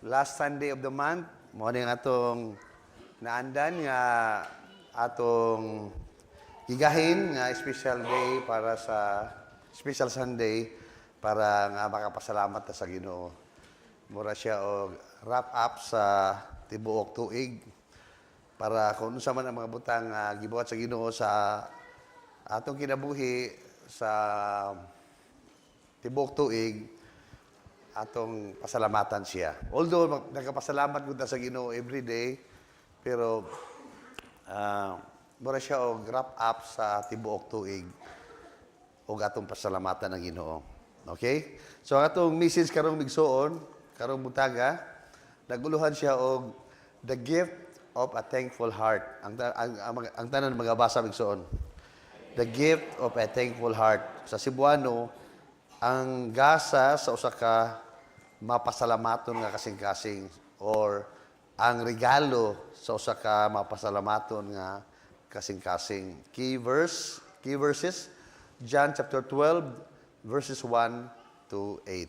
last Sunday of the month, mo ning atong naandan nga atong gigahin nga special day para sa special Sunday para nga makapasalamat ta sa Ginoo. Mura siya og wrap up sa tibuok tuig para kung unsa man ang mga butang gibuhat sa Ginoo sa atong kinabuhi sa tibuok tuig atong pasalamatan siya. Although nagapasalamat gud ta sa Ginoo every day, pero mura siya og wrap up sa tibuok tuig og atong pasalamatan ng Ginoo. Okay? So atong message karong migsuon, karong butaga, naguluhan siya og the gift of a thankful heart. Ang tanan magabasa migsuon. The gift of a thankful heart. Sa Cebuano, ang gasa sa usa ka mapasalamaton nga kasing-kasing or ang regalo sa usa ka mapasalamaton nga kasing-kasing. Key verses, John chapter 12 verses 1 to 8.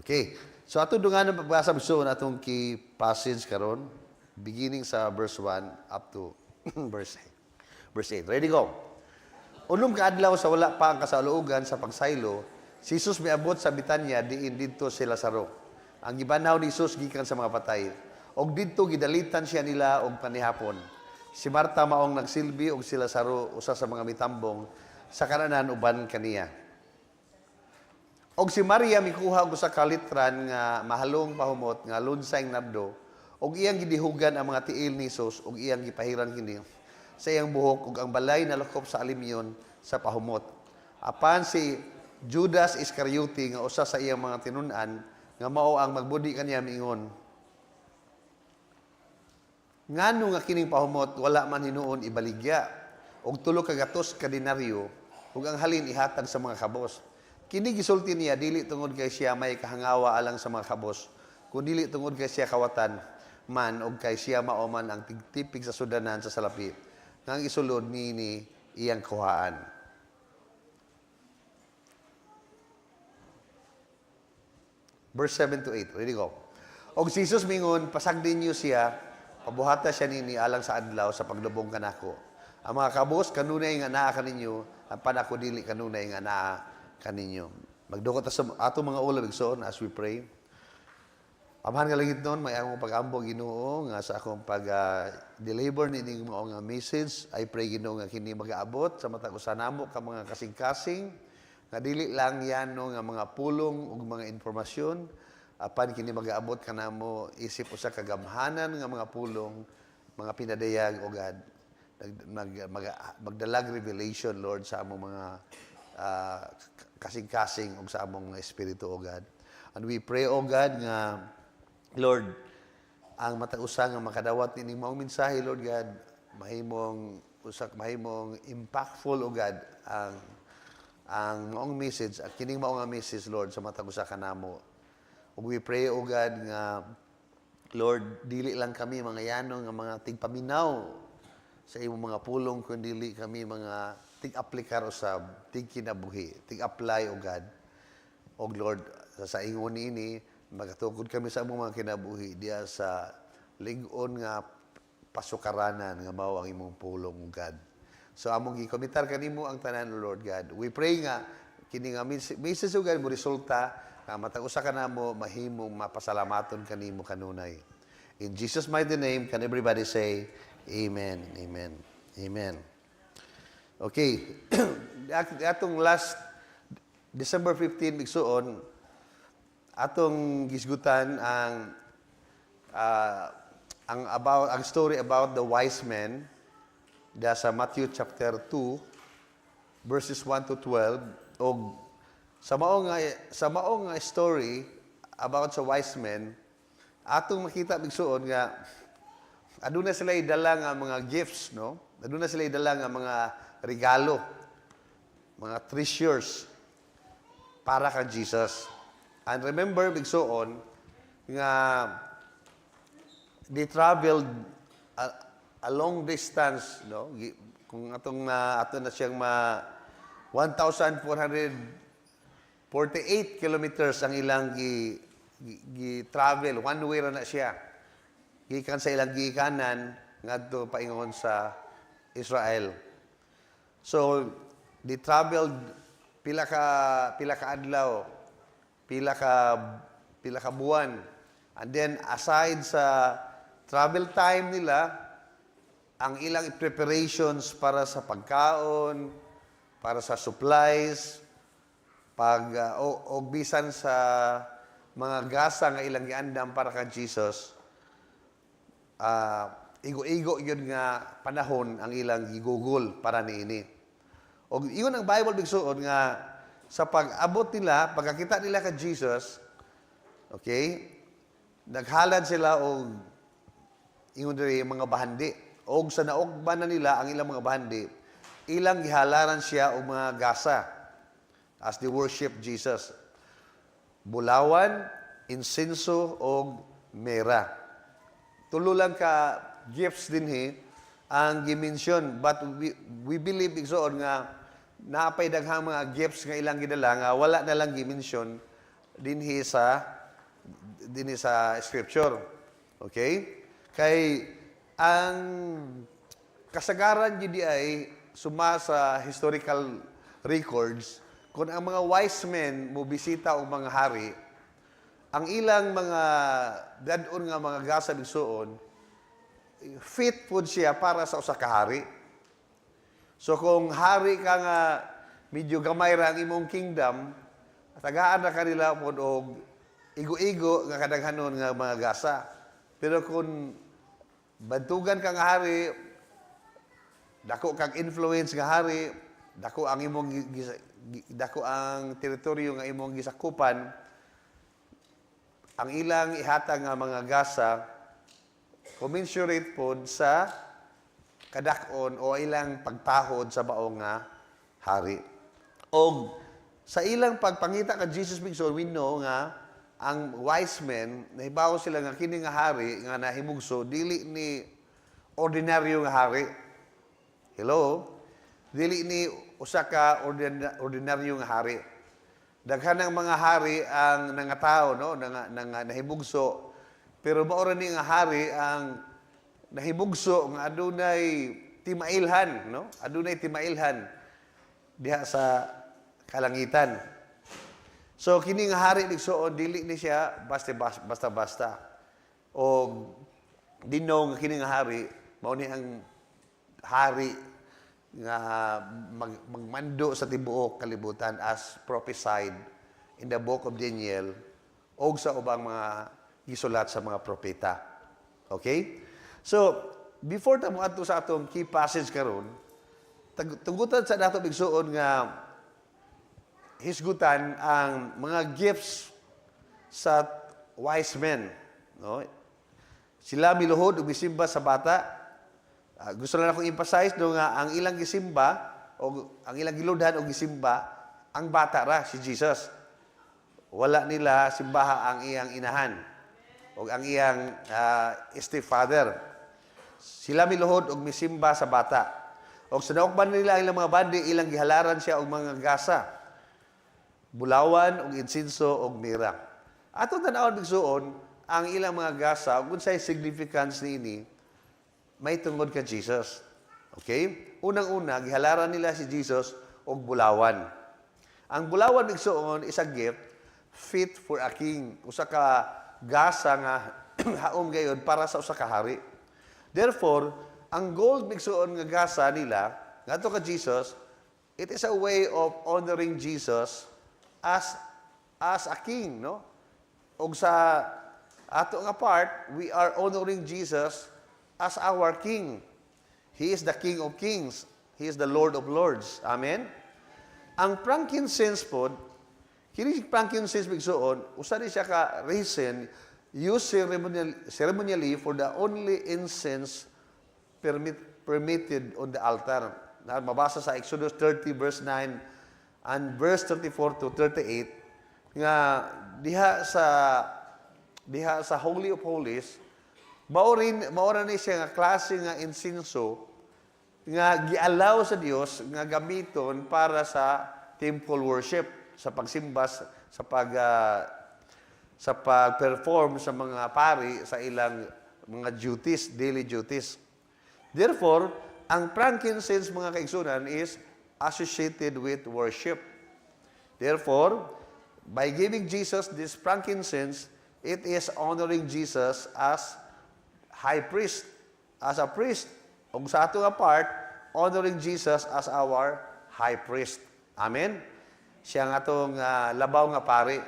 Okay. So ato dungan ang pagbasa bisuon atong key passage karon beginning sa verse 1 up to verse 8. Ready go. Unom ka adlaw sa wala pa ang kasaluogan sa pagsaylo, si Jesus miabot sa Betania diin didto si Lazaro. Ang gibanaw ni Jesus gikan sa mga patay. Og didto gidalitan siya nila og panihapon. Si Marta maong nagsilbi og si Lazaro usa sa mga mitambong sa kananan uban kaniya. Og si Maria mikuha og usa ka litran nga mahalong pahumot nga lunsayng nardo og iyang gidihugan ang mga tiil ni Jesus og iyang gipahiran kini sa iyang buhok ug ang balay nalakop sa alimyon sa pahumot. Apan si Judas Iscariote nga usa sa iyang mga tinun-an nga mao ang magbudi kaniya miingon, ngano nga kining pahumot wala man hinuon ibaligya og tulo ka gatos ka denaryo ug ang halin ihatag sa mga kabos. Kini gisulti niya dili tungod kay siya may kahangawa alang sa mga kabos, kun dili tungod kay siya kawatan man og kay siya mao man ang tigtipig sa sudanan sa salapi nga isulod ni iyang kuhaan. Verse 7 to 8. Ready go. Og si Jesus mingon, pasagdin niyo siya, pabuhata siya nini alang sa adlaw sa paglubong kanako. Ang mga kabos kanunay nga naa kaninyo, ang panako dili kanunay nga naa kaninyo. Magdukot sa ato mga ulo bigsoon as we pray. Amahan nga langit noon, may akong pag-ambo Ginoo nga sa akong pag-deliver ni mga message. I pray Ginoo nga kini mag-aabot sa matag usa namo ka mga kasing-kasing nga dili lang yan no, nga mga pulong ug mga informasyon apan kini mag-aabot kanamo isip usa ka gamhanan nga mga pulong, mga pinadayag o God magdalag revelation Lord sa among mga kasing-kasing ug sa among mga espiritu o God. And we pray o God nga Lord ang matag usa nga makadawat ni maong mensahe Lord God mahimong impactful o God ang maong message at kining maong nga message Lord sa matag usa kanamo. Ug we pray o God nga Lord dili lang kami mga yanong nga mga tigpaminaw sa imong mga pulong kundi dili kami mga tig-aplikar usab, tig-kinabuhi, tig-apply o God. Og Lord sa ingon ini magatukod kami sa among mga kinabuhi diya sa lig-on nga pasukaranan nga mao ang imong pulong o God. So among gikomitar kanimo ang tanan Lord God. We pray nga kini nga message o God mo resulta nga matag usa kanamo mahimong mapasalamaton kanimo kanunay. In Jesus mighty name can everybody say amen. Amen. Amen. Okay. Atong last December 15 bigsuon atong gisgutan ang story about the wise men sa Matthew chapter 2 verses 1 to 12 og sa maong nga story about sa wise men atong makita bigsuon nga aduna sila idala nga mga gifts no, aduna sila idala nga mga regalo, mga treasures para kay Jesus. And remember bigsuon nga they traveled a long distance no, kung ato na siyang 1,448 kilometers ang ilang gi-travel one way ra na siya. Gikan sa ilang gikanan ngadto paingon sa Israel. So they traveled pila ka adlaw, pila ka buwan. And then aside sa travel time nila, ang ilang preparations para sa pagkaon, para sa supplies, o bisan sa mga gasa nga ilang giandam para kay Jesus, igo-igo yun nga panahon ang ilang gigugol para niini. O iyon ang Bible bigsuon nga sa pag-abot nila, pagkakita nila kay Jesus, okay, naghalad sila og ingon diri mga bahandi. Og sa naugban na nila ang ilang mga bahandi, ilang gihalaran siya og mga gasa as they worship Jesus. Bulawan, insenso og mera. Tulo lang ka gifts dinhi ang gimension, but we believe igsoon nga naapay daghang mga gifts nga ilang gidala nga wala na lang gimension dinhi sa scripture. Okay? Kay ang kasagaran gid ay suma sa historical records kung ang mga wise men mo bisita og mga hari, ang ilang mga dad-on nga mga gasa bigsuon fit pud siya para sa usa ka hari. So kung hari ka nga medyo gamay ra ang imong kingdom, tagaan ra kanila pod og igo-igo nga kadaghanon nga mga gasa. Pero kung bantugan ka nga hari, dako kang influence nga hari, dako ang teritoryo nga imong gisakupan, ang ilang ihatag nga mga gasa commensurate pod sa kadak-on o ilang pagtahod sa baong nga hari. O sa ilang pagpangita ka Jesus bigson, we know nga ang wise men, nahibaw sila nga kini nga hari nga nahimugso, dili ni ordinaryo nga hari. Hello? Dili ni usa ka ordinaryo nga hari. Daghan ng mga hari ang nangatao, no? Nahimugso. Pero maura ni nga hari ang nahimugso nga adunay timailhan, no? Adunay timailhan diha sa kalangitan. So kini nga hari bigsoon dili ni siya basta-basta. O dinong nga kini nga hari mao ni ang hari nga magmando sa tibuok kalibutan as prophesied in the book of Daniel o sa ubang mga gisulat sa mga propeta. Okay? So, before ta moadto sa atong key passage karon, tugutan sa dato bigsuon nga hisgutan ang mga gifts sa wise men, no? Sila miluhod ug misimba sa bata. Gusto lang akong emphasize no nga ang ilang gisimba o ang ilang giludhan og gisimba ang bata ra si Jesus. Wala nila simbaha ang iyang inahan o ang iyang stepfather. Sila miluhod og misimba sa bata. Og sa naukban nila ang ilang mga bandi, ilang gihalaran siya og mga gasa. Bulawan og insinso og mira. Ato tan-awon bigsuon ang ilang mga gasa ug unsay significance niini may tungod ka Jesus. Okay? Unang-una gihalaran nila si Jesus og bulawan. Ang bulawan bigsuon is a gift fit for a king. Usa ka gasa nga haom gayud para sa usa ka hari. Therefore, ang gold bigsuon nga gasa nila ngadto ka Jesus, it is a way of honoring Jesus as a king, no? Og sa ato nga part, we are honoring Jesus as our king. He is the King of Kings. He is the Lord of Lords. Amen? Ang frankincense pod, kini frankincense bigsuon, usa ni siya ka reason used ceremonially for the only incense permitted on the altar. Na mabasa sa Exodus 30 verse 9 and verse 34 to 38 nga diha sa Holy of Holies maura ni siya nga klase nga insenso nga giallow sa Dios nga gamiton para sa temple worship, sa pagsimba, sa sa pag-perform sa mga pari sa ilang mga duties, daily duties. Therefore, ang frankincense, mga kaigsunan, is associated with worship. Therefore, by giving Jesus this frankincense, it is honoring Jesus as high priest, as a priest. Ug sa ato nga part, honoring Jesus as our high priest. Amen? Siya nga itong labaw nga pari.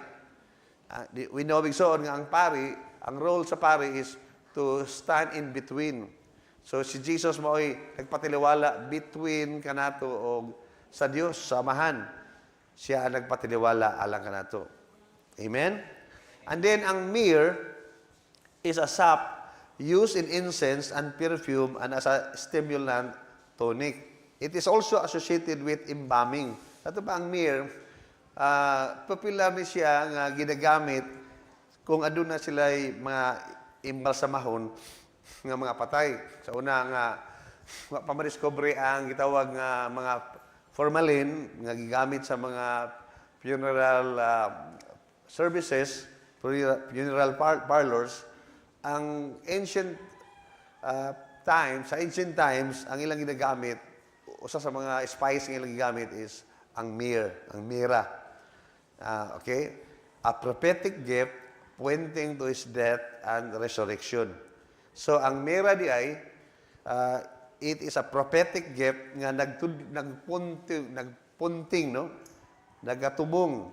We know bigsoon nga ang pari, ang role sa pari is to stand in between. So si Jesus mo'y nagpatiliwala between kanato o sa Dios, samahan. Siya ang nagpatiliwala alang kanato. Amen? And then ang myrrh is a sap used in incense and perfume and as a stimulant tonic. It is also associated with embalming. Ito pa ang myrrh, popular ni siya nga ginagamit kung aduna sila'y mga imbalsamahon nga mga patay. Sa una nga, pamadiskobre ang gitawag nga mga formalin nga gigamit sa mga funeral services, funeral parlors. Ang ancient times, sa ancient times, ang ilang ginagamit, usa sa mga spice nga ilang gigamit is ang myrrh, ang myrrh. Okay? A prophetic gift pointing to His death and resurrection. So, ang myrrh di ay, it is a prophetic gift nga nagpunting, no? Nagatubong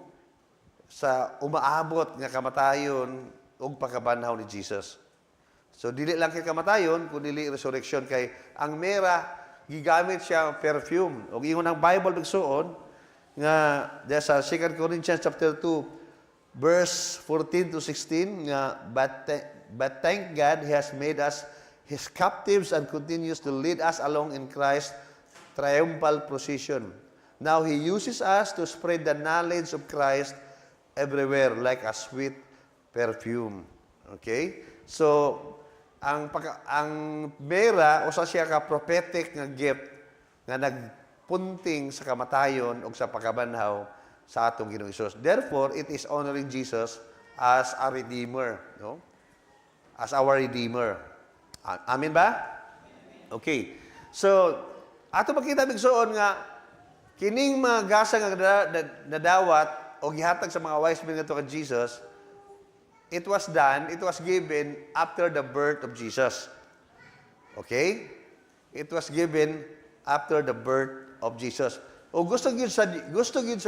sa umaabot nga kamatayon o pagkabanhaw ni Jesus. So, dili lang kay kamatayon, kundi resurrection kay ang myrrh, gigamit siya perfume. O ingon ang Bible bigsuon, nga sa 2 Corinthians chapter 2 verse 14 to 16 nga but thank God He has made us His captives and continues to lead us along in Christ's triumphal procession. Now He uses us to spread the knowledge of Christ everywhere like a sweet perfume. Okay? So ang myrrh usa siya ka prophetic nga gift nga punting sa kamatayon o sa pagkabanhaw sa atong Ginoong Hesus. Therefore, it is honoring Jesus as a Redeemer. No? As our Redeemer. Amen ba? Okay. So, ato makita bigsoon nga, kining mga gasa nga nadawat o gihatag sa mga wise men nga to kay Jesus, it was given after the birth of Jesus. Okay? It was given after the birth of Jesus. O gusto gyud sa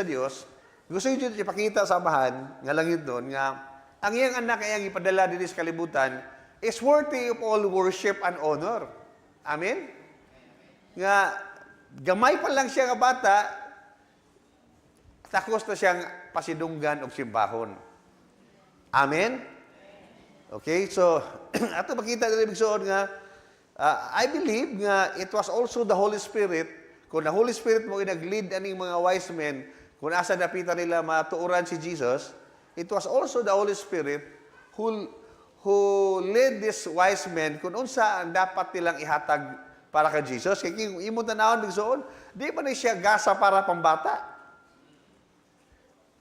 Dios, gusto gyud ipakita sa amahan nga langit doon nga ang iyang anak ay ang ipadala dinhi sa kalibutan is worthy of all worship and honor. Amen? Nga gamay pa lang siya nga bata, takos na siyang pasidunggan og simbahon. Amen? Okay, so ato makita diri bigsoon nga I believe nga it was also the Holy Spirit. Kung the Holy Spirit mo nag-lead aning mga wise men, kung asa napita nila matuuran si Jesus, it was also the Holy Spirit who led these wise men kung unsa ang dapat nilang ihatag para kay Jesus. Kaya kung imo tanawon bigsoon, di ba na siya gasa para pambata?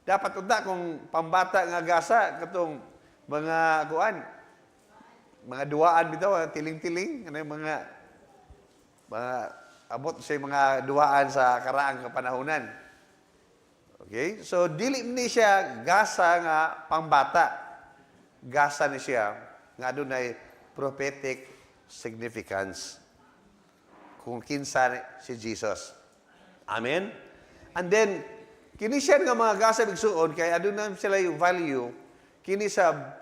Dapat unta kung pambata nga gasa katong mga mga duwaan bitaw, tiling-tiling, ano yung mga abot sa mga duwaan sa karaang kapanahunan. Okay? So, dili ni siya gasa nga pangbata. Gasa ni siya nga doon ay prophetic significance. Kung kinsa si Jesus. Amen? And then, kini siya nga mga gasa bigsuon, kaya doon na sila yung value, kini sa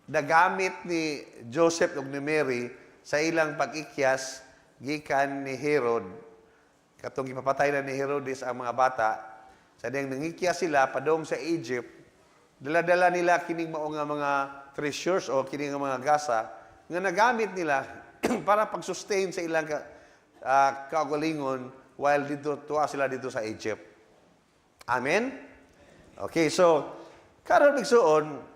nagamit ni Joseph ug ni Mary sa ilang pag-ikyas gikan ni Herod. Katong ipapatay na ni Herodes ang mga bata, sa diyang nangikyas sila padong sa Egypt, dala-dala nila kining mao nga mga treasures o kining mga gasa nga nagamit nila para pag-sustain sa ilang kaugalingon while tuwa sila dito sa Egypt. Amen? Okay, so karon bigsuon,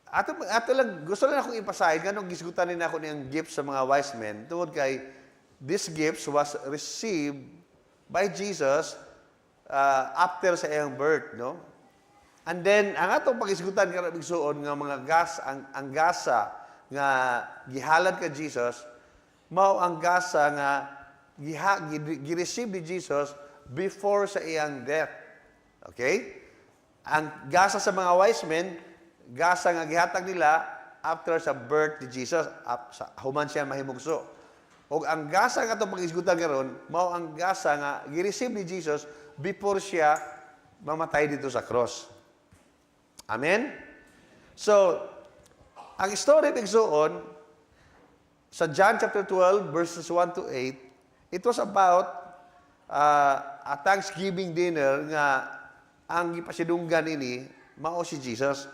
ato lang gusto lang akong ipasahin kanong gisgutan nila ako niyang gifts sa mga wise men tungod kay this gifts was received by Jesus after sa iyang birth, no? And then ang atong pag-isgutan karon bigsuon nga mga ang gasa nga gihalad ka Jesus mao ang gasa nga gi-receive ni Jesus before sa iyang death. Okay? Ang gasa sa mga wise men, gasa nga gihatag nila after sa birth ni Jesus, human siya mahimugso. O ang gasa nga itong pag-isgutan karon mao ang gasa nga gi-receive ni Jesus before siya mamatay dito sa cross. Amen? So, ang story bigsuon sa John chapter 12 verses 1 to 8, it was about a Thanksgiving dinner nga ang gipasidunggan ini mao si Jesus.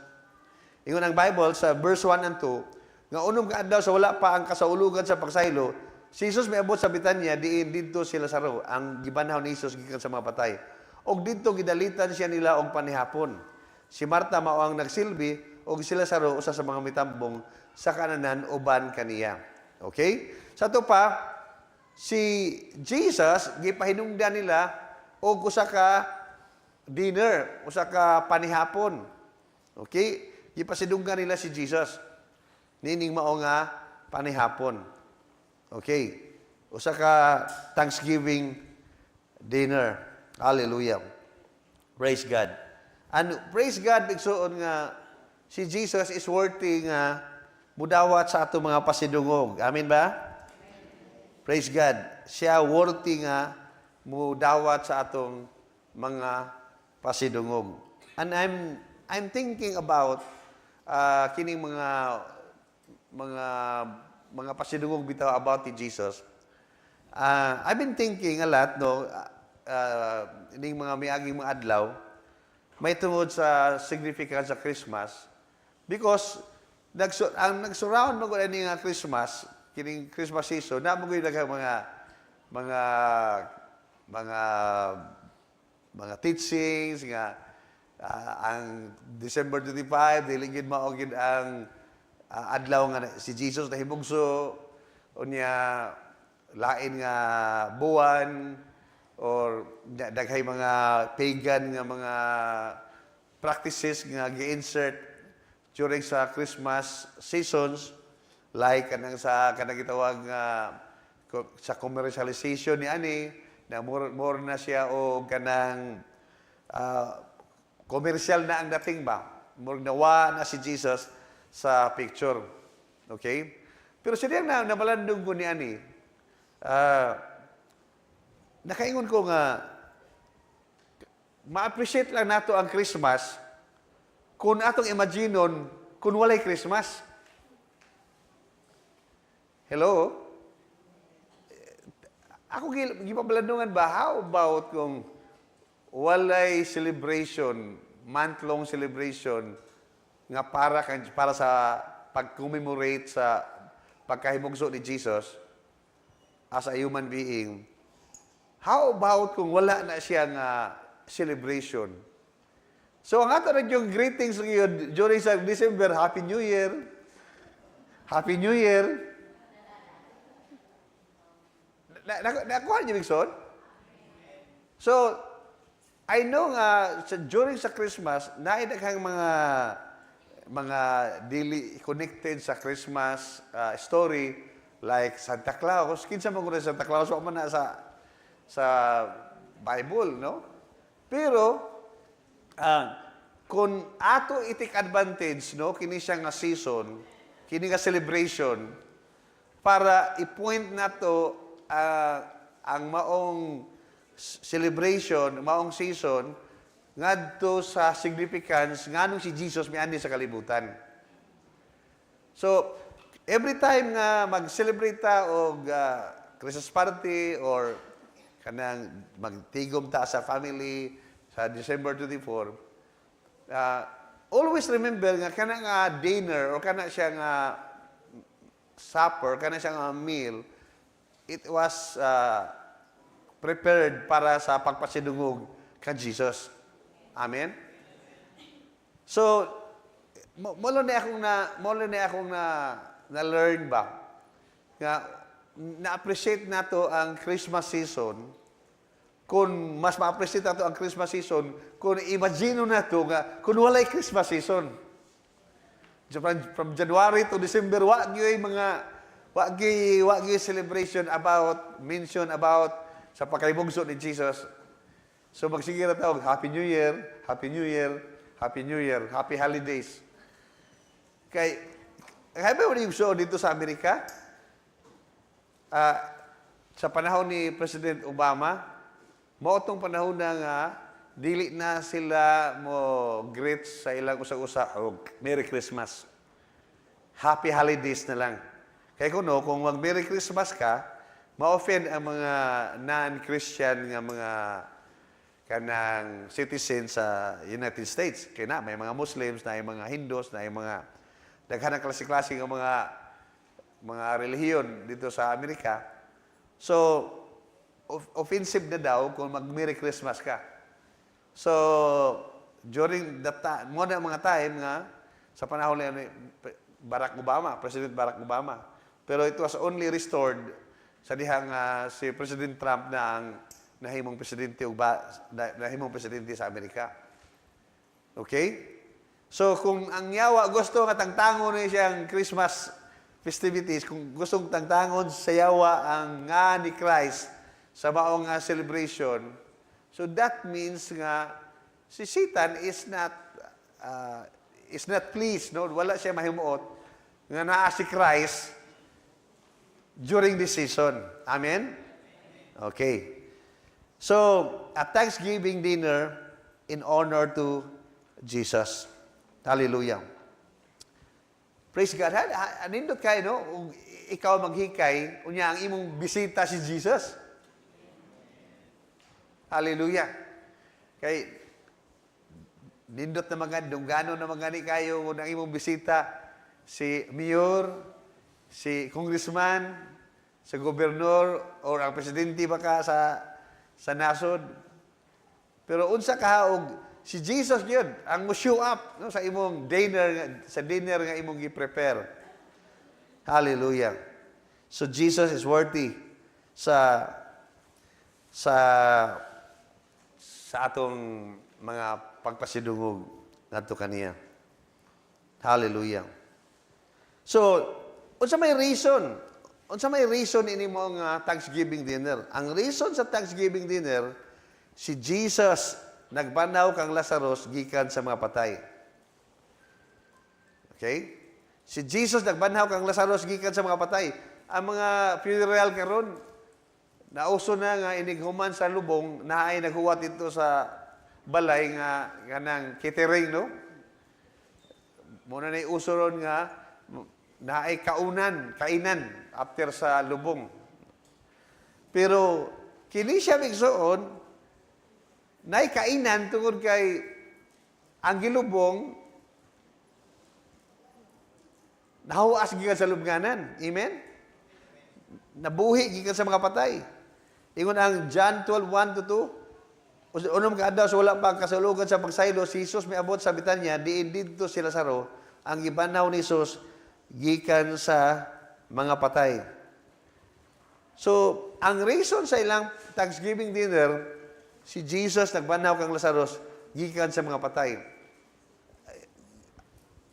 Ingon ang Bible sa verse 1 and 2, nga unong kaadlaw sa wala pa ang kasaulugan sa pagsaylo, si Jesus miabot sa Betania diin didto si Lazaro, ang gibanhaw ni Jesus gikan sa mga patay. Og didto gidalitan siya nila og panihapon. Si Marta mao ang nagsilbi og si Lazaro usa sa mga mitambong sa kananan uban kaniya. Okay? Sa to pa, si Jesus gipahinungdan nila og usa ka dinner, usa ka panihapon. Okay? Gipasidunggan nila si Jesus. Nining mao nga panihapon. Okay? Usa ka Thanksgiving dinner. Hallelujah. Praise God. And praise God, bigsuon nga si Jesus is worthy nga mudawat sa ato mga pasidungog. Amen ba? Amen. Praise God. Siya worthy nga mudawat sa atong mga pasidungog. And I'm thinking about kining mga pasidungog bitaw about ni Jesus. I've been thinking a lot, no, ining mga miaging mga adlaw, may tungod sa significance sa Christmas because ang nagsurround mo ni nga Christmas, kining Christmas season, na mo mga teachings nga ang December 25 dili gid mao gid ang adlaw nga si Jesus nahimugso unya lain nga buwan or daghay mga pagan nga mga practices nga gi-insert during sa Christmas seasons like kanang gitawag sa commercialization ni ani na more na siya o kanang commercial na ang dating ba more nawa na si Jesus sa picture. Okay? Pero siya na nabalandong ko ni ani nakaingon ko nga, ma-appreciate lang nato ang Christmas kung atong imaginon kung walay Christmas. Hello? Ako gipabalandungan ba, how about kung walay celebration, month-long celebration, nga para sa pag-commemorate sa pagkahimugso ni Jesus as a human being. How about kung wala na siya nga celebration? So, ang ato rin yung greetings ngayon during sa December, Happy New Year. Happy New Year. Nakuha niyo, Bigson? So, I know nga, during sa Christmas, naidaghang mga daily connected sa Christmas story, like Santa Claus. Kinsa mo ko rin Santa Claus, wala man na sa Bible, no? Pero, kung ato itik advantage, no, kini siya nga season, kini nga celebration, para i-point na to ang maong celebration, maong season, ngadto sa significance, nganong si Jesus may andi sa kalibutan. So, every time nga mag-celebrate ta og Christmas party or kanang magtigom ta sa family sa December 24, always remember nga kana nga dinner or kana siya nga supper, kana siya nga meal, it was prepared para sa pagpasidungog kay Jesus. Amen? So, molo na akong na-learn ba nga na-appreciate nato ang Christmas season kung mas ma-appreciate nato ang Christmas season, kung imagine na to nga, kung walay Christmas season. So from January to December, wa gyud celebration about, mention about sa pagkalibugso ni Jesus. So magsige na tawag, Happy New Year, Happy New Year, Happy New Year, Happy Holidays. Kay, ba yung show dito sa Amerika? Sa panahon ni President Obama, maotong panahon na nga, dili na sila mo greet sa ilang usa-usa o Merry Christmas. Happy Holidays na lang. Kaya kung mag-Merry Christmas ka, ma-offend ang mga non-Christian nga mga kanang citizens sa United States. Kaya na, may mga Muslims, na mga Hindus, na mga daghan ng klase-klase ng mga relihiyon dito sa Amerika. So, offensive na daw kung mag-Merry Christmas ka. So, during that time, mo na mga time nga, sa panahon ni Barack Obama, President Barack Obama. Pero it was only restored sa dihang si President Trump na ang nahimong presidente sa Amerika. Okay? So, kung ang yawa gusto nga tangtangon na siyang Christmas festivities, kung gustong tangtangon sa yawa ang nga ni Christ sa maong celebration, so that means nga si Satan is not pleased, no? Wala siya mahimuot nga naa si Christ during this season. Amen? Okay. So, a Thanksgiving dinner in honor to Jesus. Hallelujah. Praise God. Anindot kayo, no? Ikaw maghikay, unya ang imong bisita si Jesus. Hallelujah. Kay nindot na mga dunggano na mga ni kayo kung ang imong bisita si mayor, si congressman, sa gobernador o ang presidente baka sa nasod. Pero unsa kahaog si Jesus gyud ang mo show up no sa imong dinner nga imong gi-prepare. Hallelujah. So Jesus is worthy sa atong mga pagpasidungog ngadto kaniya. Hallelujah. So, unsa may reason? Unsa may reason ini mo nga Thanksgiving dinner? Ang reason sa Thanksgiving dinner, si Jesus nagbanaw kang Lazarus gikan sa mga patay. Okay? Si Jesus nagbanaw kang Lazarus gikan sa mga patay. Ang mga funeral karon nauso na nga inighuman sa lubong na ay naghuwat ito sa balay nga kanang catering, no? Muna na uso ron nga na ay kainan after sa lubong. Pero kini siya migsuon na kainan tungod kay ang gilubong nahuas gikan sa lubnganan. Amen? Nabuhi gikan sa mga patay. Ingon ang John 12:1-2, unom ka adlaw sa wala pang kasulugan sa pagsaylo, si Jesus may abot sa Betanya, diin dito si Lazaro, ang gibanaw ni Jesus gikan sa mga patay. So, ang reason sa ilang Thanksgiving dinner, si Jesus nagbanaw kang Lazarus gikan sa mga patay.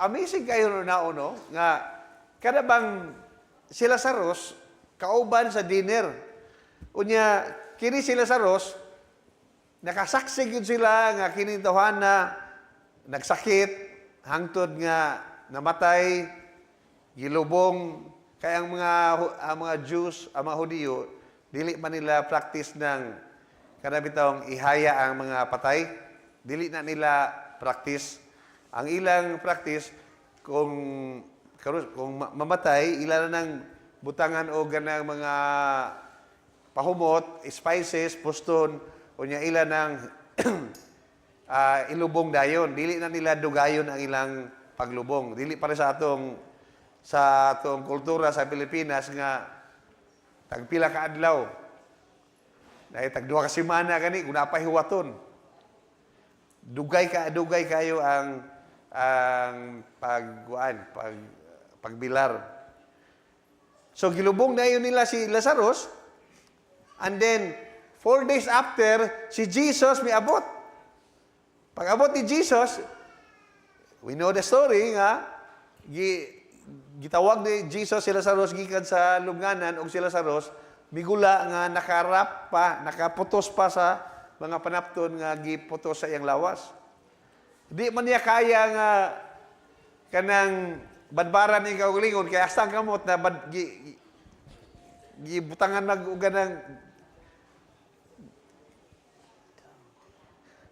Amazing kayo na no, nga kada bang si Lazarus kauban sa dinner. Unya, kini si Lazarus, nakasaksi yun sila nga kini tawhana nagsakit, hangtod nga namatay, gilubong, kaya ang mga Jews, ang mga Hudiyo, dili man nila practice ng kanabitawang ihaya ang mga patay. Dili na nila practice. Ang ilang practice, kung mamatay, ilan na ng butangan o ganang mga pahumot, spices, puston, o niya ilan ng ilubong dayon. Dili na nila dugayon ang ilang paglubong. Dili para sa atong kultura sa Pilipinas nga tagpila ka adlaw. Dahil tagduha ka semana gani kung napahiwaton. Dugay kayo ang pagbilar. So gilubong dayon nila si Lazarus, and then 4 days after, si Jesus may abot. Pag abot ni Jesus, we know the story nga, gitawag ni Jesus si Lazarus gikan sa lubnganan og si Lazarus migula nga nakarap pa, nakaputos pa sa mga panapton nga giputos sa iyang lawas. Di man niya kaya nga kanang badbaran ni kaugalingon kay hasta ang kamot na gibutangan mag-uga ng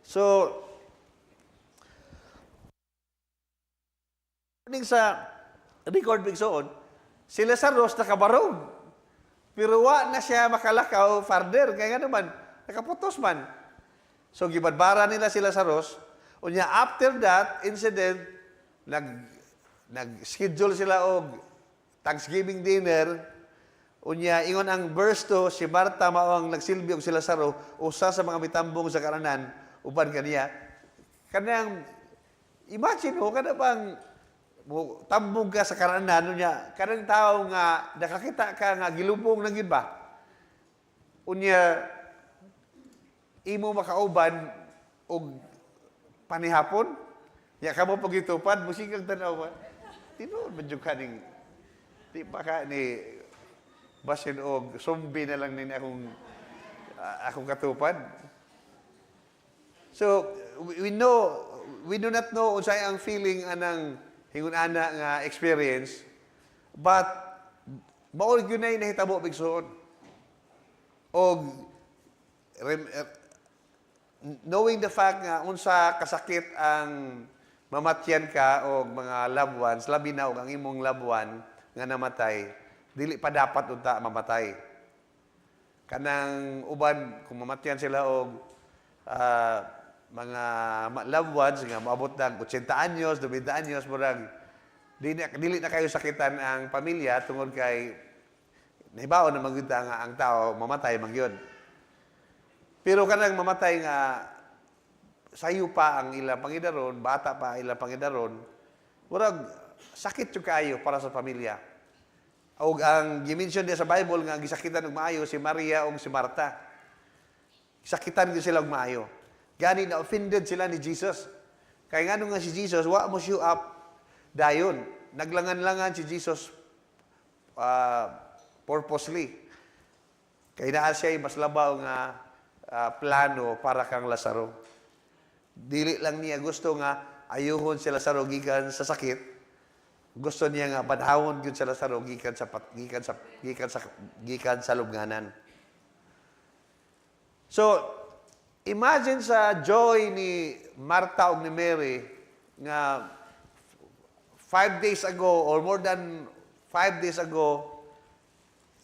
so sa record bigsoon, si Lazarus nakabarog. Pero wa na siya makalakaw farther. Kaya nga naman, nakaputos man. So, gibadbara nila si Lazarus. Unya, after that incident, nag-schedule sila og Thanksgiving dinner. Unya, ingon ang verse 2, si Marta mao ang nagsilbi og si Lazarus, usa sa mga mitambong sa karanan, uban kaniya. Kanang, imagine mo, kada bang tambong ka sa karanan niya, kanang tao nga nakakita ka nga gilubong ng iba. Unya imo makauban og panihapon, ya kamo pagitupad musikag tanaw. Tinuod man jud kaning di pa ka ni basin og zombie na lang nini akong katupad. So we do not know unsay ang feeling anang hingon ana nga experience, but mao gyud nay nahitabo bigsoon. Og knowing the fact nga unsa kasakit ang mamatyan ka og mga loved ones, labi na og ang imong loved one nga namatay, dili pa dapat unta mamatay. Kanang uban kung mamatyan sila og mga loved ones nga maabot ng 80 anyos, 90 anyos, murag dili na kayo sakitan ang pamilya tungod kay nahibaon na magita nga ang tao mamatay magyod. Pero kanang mamatay nga sayo pa ang ilang pangidaron, bata pa ilang pangidaron, murag sakit yung kayo para sa pamilya. Og ang gimension diya sa Bible nga gisakitan og maayo si Maria ug si Marta. Sakitan gyud sila og maayo. Gani na offended sila ni Jesus. Kaya nga nga si Jesus, wa mo show up dayon. Naglangan-langan si Jesus purposely. Kaya naa siya mas labaw nga plano para kang Lazaro. Dili lang niya gusto nga ayuhon si Lazaro gikan sa sakit. Gusto niya nga badhawon gyud si Lazaro gikan sa lubnganan. So, imagine sa joy ni Marta ug ni Mary nga 5 days ago or more than 5 days ago,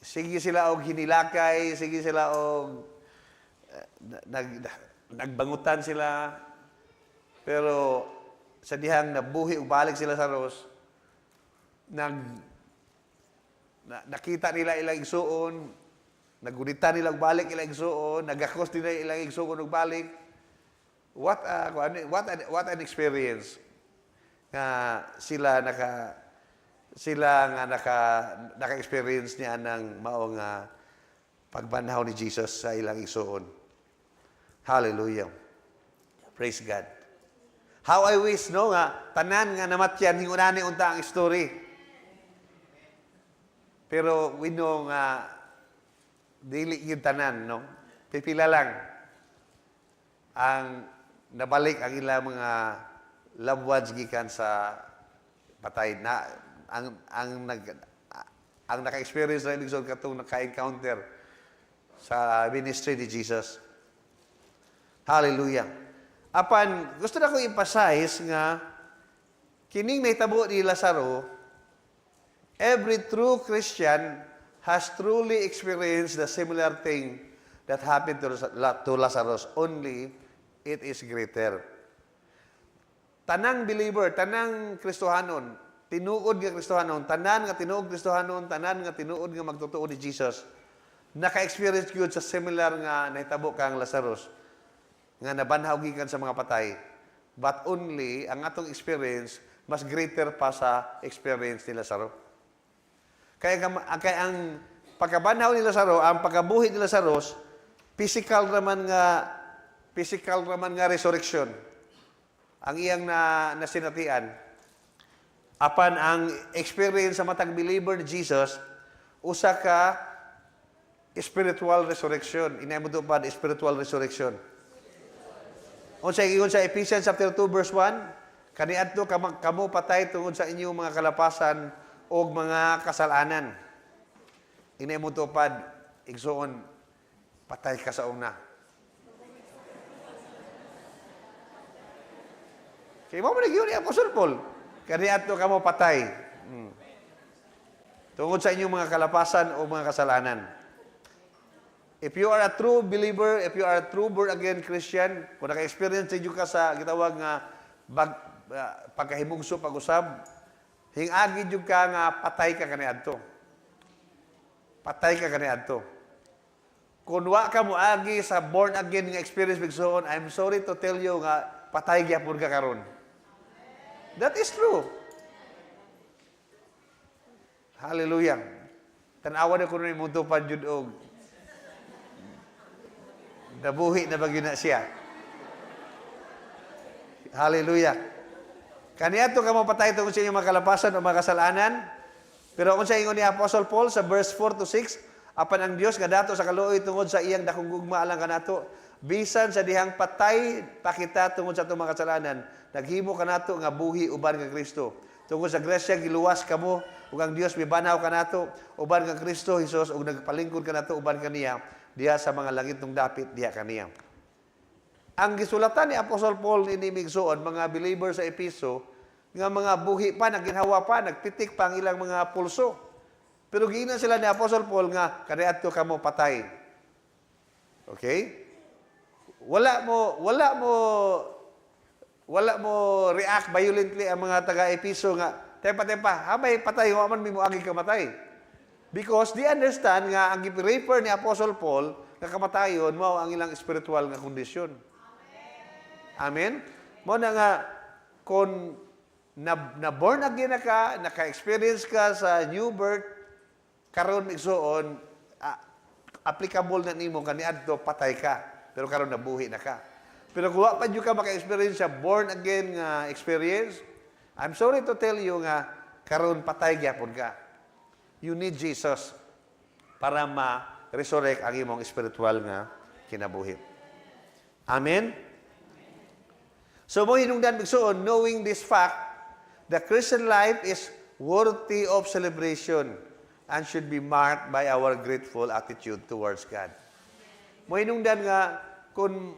sige sila og hinilakay, sige sila og nagbangutan sila, pero sa dihang nabuhi ug balik sila sa Lazarus, nakita nila ilang igsuon, nagunitan nila og balik ilang igsuon, nagakos nila ilang igsuon og balik. What an experience nga sila naka-experience niya ng mao nga pagbanhaw ni Jesus sa ilang igsuon. Hallelujah. Praise God. How I wish no nga tanan nga namatyan hingunani unta ang story. Pero we know nga dili yung tanan, no? Pipila lang ang nabalik ang ilang mga loved ones gikan sa patay na ang naka-experience na ibig sabihin katong naka-encounter sa ministry ni Jesus. Hallelujah. Apan gusto na ko emphasize nga kining nahitabo ni Lazaro, every true Christian has truly experienced the similar thing that happened to Lazarus, only it is greater. Tanang believer, tanang Kristohanon, tinuod nga Kristohanon, tanan nga tinuod Kristohanon, tanan nga tinuod nga magtotoo ni Jesus, naka-experience gyud sa similar nga nahitabo kang Lazarus, nga nabanhaw gikan sa mga patay. But only, ang atong experience, mas greater pa sa experience ni Lazaro. Kaya ang pagkabanhaw ni Lazaro, ang pagkabuhi ni Lazarus, physical raman nga resurrection ang iyang nasinatian. Apan ang experience sa matag believer ni Jesus, usa ka spiritual resurrection. Inay mo pa spiritual resurrection. Unsay ingon sa Ephesians chapter 2 verse 1, kaniadto kamo patay tungod sa inyong mga kalapasan o mga kasalanan. Inay mo tupad igsoon patay ka sa una. Kaya mo nagyo ni Apostle Paul, kaniadto kamo patay. Tungod sa inyong mga kalapasan o mga kasalanan. If you are a true believer, if you are a true born-again Christian, kung naka-experience ninyo ka sa gitawag nga pagkahimugso, pag-usab, hingagi nyo ka nga patay ka kaniadto. Patay ka kaniadto. Kung wa ka moagi sa born-again nga experience bigsoon, I'm sorry to tell you nga patay gyapon ka karon. That is true. Hallelujah. Tanawa na ko rin mo tupad yun og nabuhi na bagyo na siya. Hallelujah. Kaniadto ka mapatay tungkol sa inyong mga kalapasan o mga kasalanan. Pero kung sa ingon ni Apostle Paul sa verse 4 to 6, apan ang Dios nga dato sa kaluoy tungod sa iyang dakong gugma alang kanato, bisan sa dihang patay pakita tungod sa atong mga kasalanan, naghimo kanato nga buhi uban nga Kristo. Tungod sa grasya giluwas kamo ug ang Dios mibanaw kanato uban nga Kristo Hesus ug nagpalingkod kanato uban kaniya diha sa mga langit ng dapit diha kaniya. Ang gisulatan ni Apostle Paul ini migsuon mga believer sa Efeso nga mga buhi pa, naginhawa pa, nagpitik pa ang ilang mga pulso. Pero giingnan sila ni Apostle Paul nga kaniadto kamo patay. Okay? Wala mo react violently ang mga taga-Efeso nga tepa habay patay wa man mo agi kamatay. Because they understand nga ang gi-refer ni Apostle Paul nga kamatayon mao ang ilang spiritual nga kondisyon. Amen. Mo na nga kung na born again na ka, naka-experience ka sa new birth, karon igsuon applicable na nimo kaniadto patay ka, pero karon nabuhi na ka. Pero kung pa ka maka-experience sa born again nga experience, I'm sorry to tell you nga karon patay gyapon ka. You need Jesus para ma-resurrect ang imong spiritual nga kinabuhi. Amen. So mo hinungdan bigsoon, knowing this fact, the Christian life is worthy of celebration and should be marked by our grateful attitude towards God. Mo hinungdan nga kung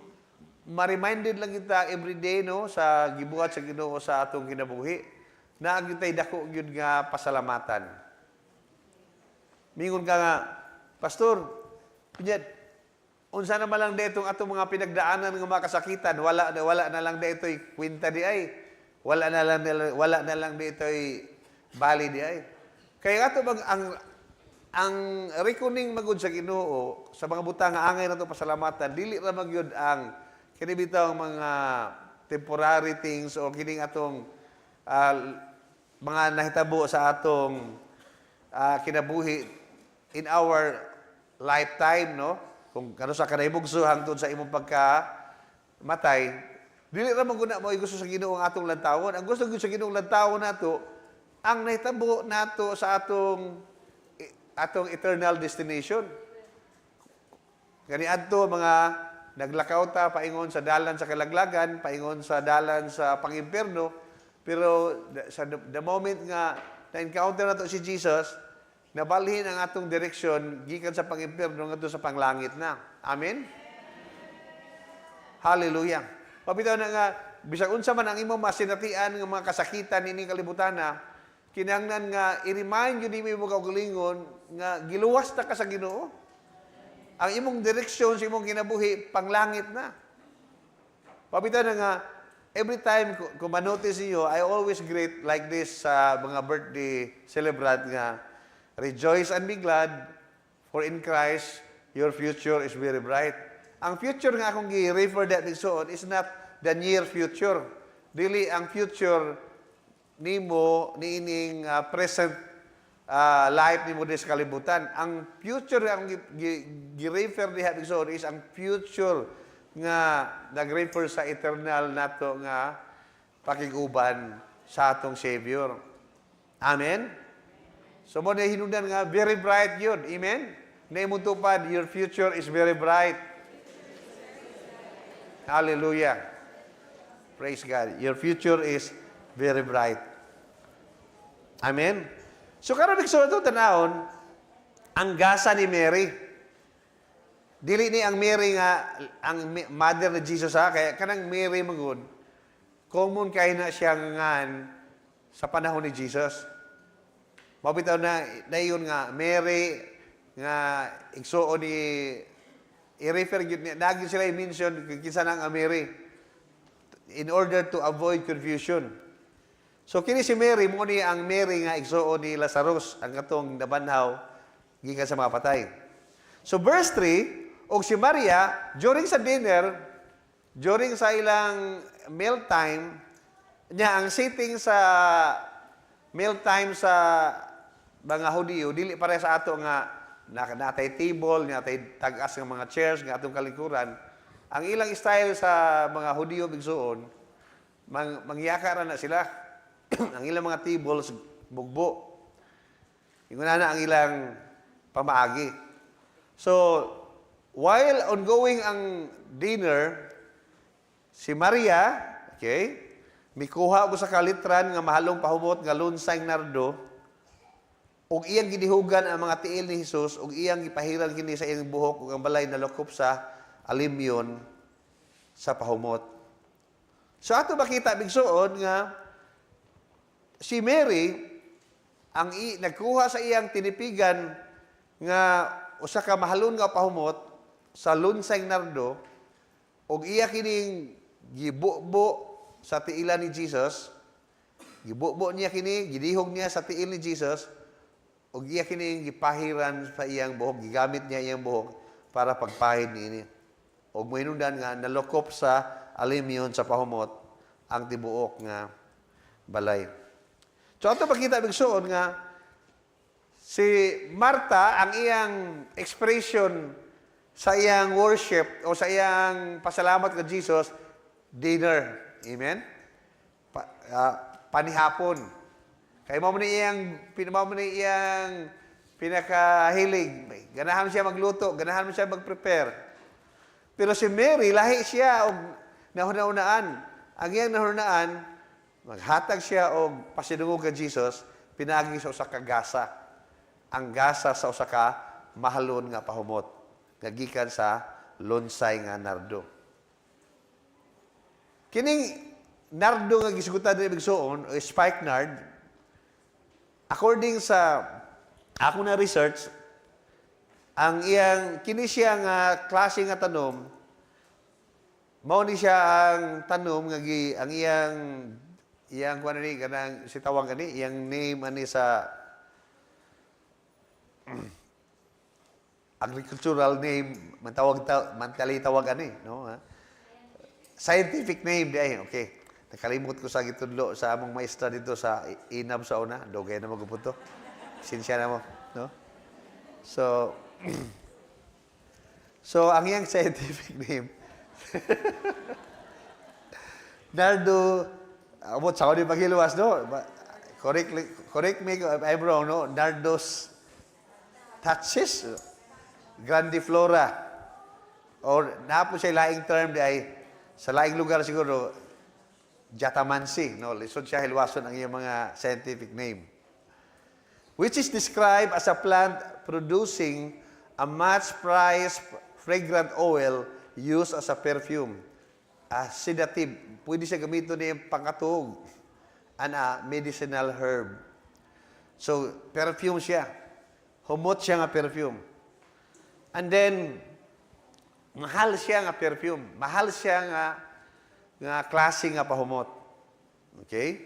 ma-reminded lang kita every day no sa gibuhat sa Ginoo sa atong kinabuhi na agitay dako gyud nga pasalamatan. Mingon ka nga, Pastor, pinyad, unsa na malang ditong atong mga pinagdaanan nga mga kasakitan, wala na lang ditoy kwenta di ay. Wala na lang ditoy bali di ay. Kaya ato bang ang reckoning magud sa Ginoo sa mga butang nga angay nato pasalamatan, dili ra magyud ang kini bitaw mga temporary things o kining atong mga nahitabo sa atong kinabuhi in our lifetime, no? Kung kano sa kanahibugso hangtod sa imong pagkamatay, dili ra maguna mo gusto sa Ginoo ang atong lantawon. Ang gusto gyud sa Ginoo lantawon nato ang nahitabo nato sa atong eternal destination. Kani adto mga naglakaw ta paingon sa dalan sa kalaglagan, paingon sa dalan sa pangimpierno, pero sa the moment nga na-encounter nato si Jesus, nabalhin ang atong direksyon gikan sa pangimpierno ngadto sa panglangit na. Amen. Hallelujah. Pabitaw na nga bisag unsa man ang imong masinatian nga mga kasakitan ini kalibutan na, kinahanglan nga i-remind yun nimo kaugalingon nga giluwas ta ka sa Ginoo. Ang imong direksyon sa imong kinabuhi panglangit na. Pabitaw na nga every time kung ma-notice niyo, I always greet like this sa mga birthday celebrant nga, rejoice and be glad, for in Christ your future is very bright. Ang future nga akong gi-refer that igsoon is not the near future. Dili ang future nimo niining present life ni mo sa kalibutan. Ang future ang gi-refer diha bigsoon is ang future nga nag-refer sa eternal nato nga pakiguban sa atong Savior. Amen? So mo na hinungdan nga very bright yun. Amen? Na imong tupad, your future is very bright. Hallelujah. Praise God. Your future is very bright. Amen? So karon bigsoon ito tanahon, ang gasa ni Mary. Dili ni ang Mary nga, ang mother ni Jesus ha, kaya kanang Mary mangod, common kay na siya ngan sa panahon ni Jesus. Mabitaw na dayon nga, Mary nga igsuon ni i-refer gyud niya, nagin sila i-mention kinsa nang Mary in order to avoid confusion. So kini si Mary mo ni ang Mary nga igsuon ni Lazarus ang katong nabanhaw gikan sa mga patay. So verse 3, og si Maria during sa dinner, during sa ilang meal time, niya ang sitting sa meal time sa mga Hudiyo dili pare sa ato nga natay table, natay tag-as nga mga chairs nga atong kalikuran. Ang ilang style sa mga Hudiyo bigsuon mangyaka ra na sila. Ang ilang mga tables, bugbo. Ingon na ang ilang pamaagi. So, while ongoing ang dinner, si Maria, okay, mikuha ko sa kalitran nga mahalong pahumot nga lunsay nardo, ug iyang gidihugan ang mga tiil ni Hesus, ug iyang gipahiran kini sa iyang buhok, ug ang balay nalukop sa alimyon sa pahumot. So, ato makita bigsuon nga, si Mary, ang nagkuha sa iyang tinipigan nga usa ka mahalon nga pahumot sa lunsay nardo ug iya kining gibubo sa tiilan ni Jesus. Gibubo niya kini, gidihog niya sa tiil ni Jesus ug iya kining gipahiran sa iyang buhok, gigamit niya iyang buhok para pagpahid niini. Ug mohinungdan nga nalukop sa alimyon sa pahumot ang tibuok nga balay. So, ato pakita bigsuon nga, si Marta, ang iyang expression sa iyang worship o sa iyang pasalamat kay Jesus, dinner. Amen? Panihapon. Kaya mo ni iyang pinakahilig. Ganahan siya magluto, ganahan siya mag-prepare. Pero si Mary, lahi siya og nahuna-unaan. Ang iyang nahunaan, maghatag siya og pasidungog kay Jesus, pinagi sa usa ka gasa. Ang gasa sa usa ka mahalon nga pahumot, nga gikan sa lunsay nga nardo. Kining nardo nga gisgutan diri bigsuon o spikenard, according sa ako na research, ang iyang kini siya nga klase nga tanom, mao ni siya ang tanom nga ang iyang kuan ni kanang si tawag kani iyang name ani sa agricultural name tawag ani no ha? Scientific name di ay okay. Nakalimot ko sa gitudlo sa among maestra dito sa Inab sa una, dugay na magupunto. Sinsya na mo, no? So ang iyang scientific name Nardo abot sa ako paghiluwas, no? Correct me if I'm wrong, no? Nardus taxis, grandiflora. Or napo siya laing term di ay sa laing lugar siguro, jatamansi, no? Lisod siya hilwason ang iyang mga scientific name. Which is described as a plant producing a much-prized fragrant oil used as a perfume. Sedative. Pwede siya gamitin niya pangkatog. And a medicinal herb. So, perfume siya. Humot siya nga perfume. And then, mahal siya nga perfume. Mahal siya nga klase nga pahumot. Okay?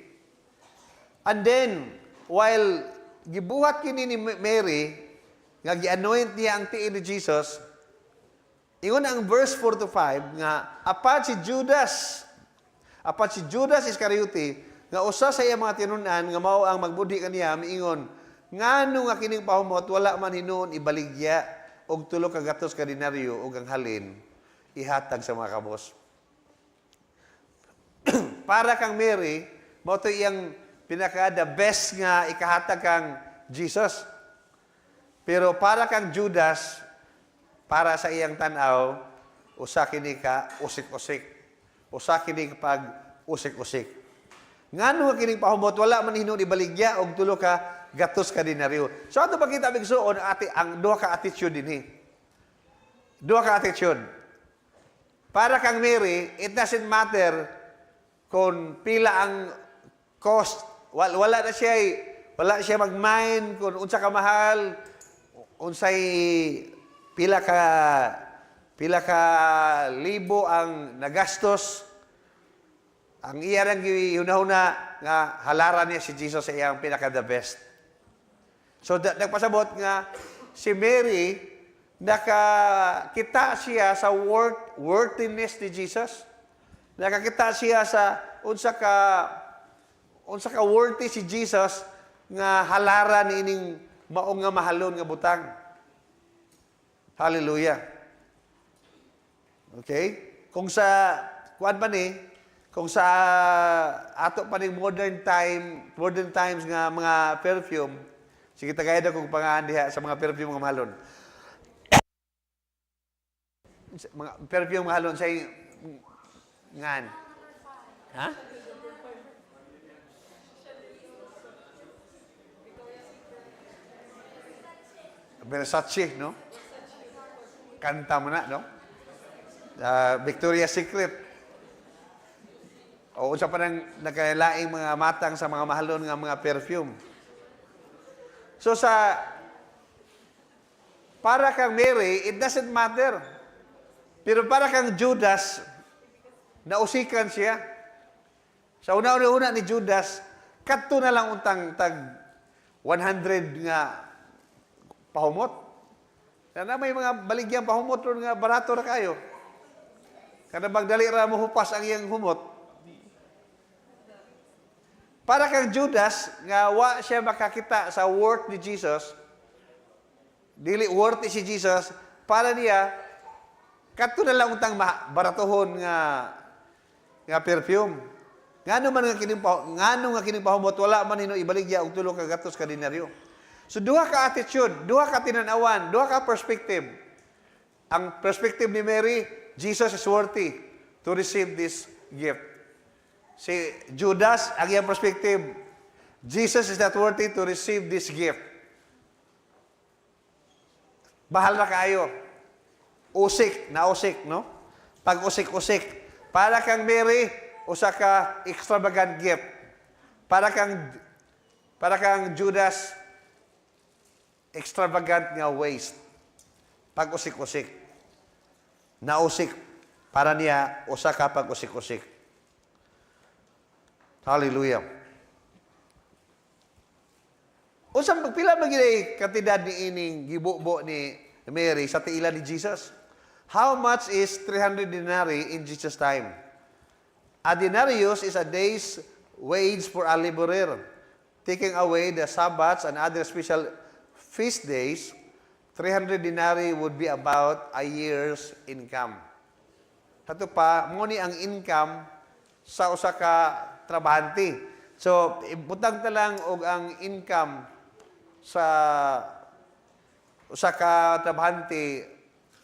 And then, while gibuhat kini ni Mary, nga gi-anoint niya ang tiil ni Jesus, ingon ang verse 4 to 5 nga apat si Judas Iscariote nga usa sa iya mga tinunan nga mao ang magbudi kaniya miingon Ngano nga kining pahumot wala man hinuon ibaligya og tulo ka gatos ka denaryo ug ang halin ihatag sa mga kabos. Para kang Mary, mao to iyang pinaka the best nga ikahatag kang Jesus. Pero para kang Judas, para sa iyang tanaw, usa kini ka usik-usik. Usa kini pag usik-usik. Ngano nga kining pahumot wala man hinuon ibaligya og tulo ka gatos ka denaryo. So ato pakita bigsuon ang duha ka attitude dinhi. Duha ka attitude. Para kang Mary, it doesn't matter kung pila ang cost. Wala siya mag-mind kung unsa ka mahal, unsay pila ka libo ang nagastos. Ang iya lang gihunahuna nga halaran niya si Jesus sa iyang pinaka the best. So nagpasabot nga si Mary nakakita siya sa worthiness ni Jesus. Nakakita siya sa unsa ka worthy si Jesus nga halaran ining maong nga mahalon nga butang. Hallelujah. Okay? Kung sa kuan pa ni, kung sa ato pa ning modern times nga mga perfume, sige tagay da kung pangaan diha sa mga perfume nga mahalon. Mga perfume nga mahalon sa ngan. Ha? Versace, no? Kanta mo na, no? Victoria's Secret. O unsa pa nang nagkalaing mga matang sa mga mahalon nga mga perfume. So para kang Mary, it doesn't matter. Pero para kang Judas, nausikan siya. Sa una-una ni Judas, kadto na lang untang tag 100 nga pahumot. Kana may mga baligyang pahumot ron nga barato ra kayo. Kada magdali ra mo hupas ang iyang humot. Para kang Judas nga wa siya makakita sa worth ni Jesus, dili worthy si Jesus, para niya kadto na lang untang baratohon nga perfume. Ngano nga kining pahumot wala man hino ibaligya og tulo ka gatos ka denaryo. So duha ka attitude, duha ka tinan-awan, duha ka perspective. Ang perspective ni Mary, Jesus is worthy to receive this gift. Si Judas, ang iyang perspective, Jesus is not worthy to receive this gift. Bahal na kayo. Nausik, no? Pag usik-usik. Para kang Mary, usa ka extravagant gift. Para kang Judas, extravagant nga waste. Pag usik-usik. Nausik. Para niya, usa ka pag usik-usik. Hallelujah. Usang pagpila magiging katidad ni ining gibubo ni Mary sa tiila ni Jesus. How much is 300 denarii in Jesus' time? A denarius is a day's wage for a laborer. Taking away the Sabbaths and other special feast days, 300 denarii would be about a year's income. Kato pa, muni ang income sa usa ka trabahante. So, ibutang ta lang og ang income sa usa ka trabahante,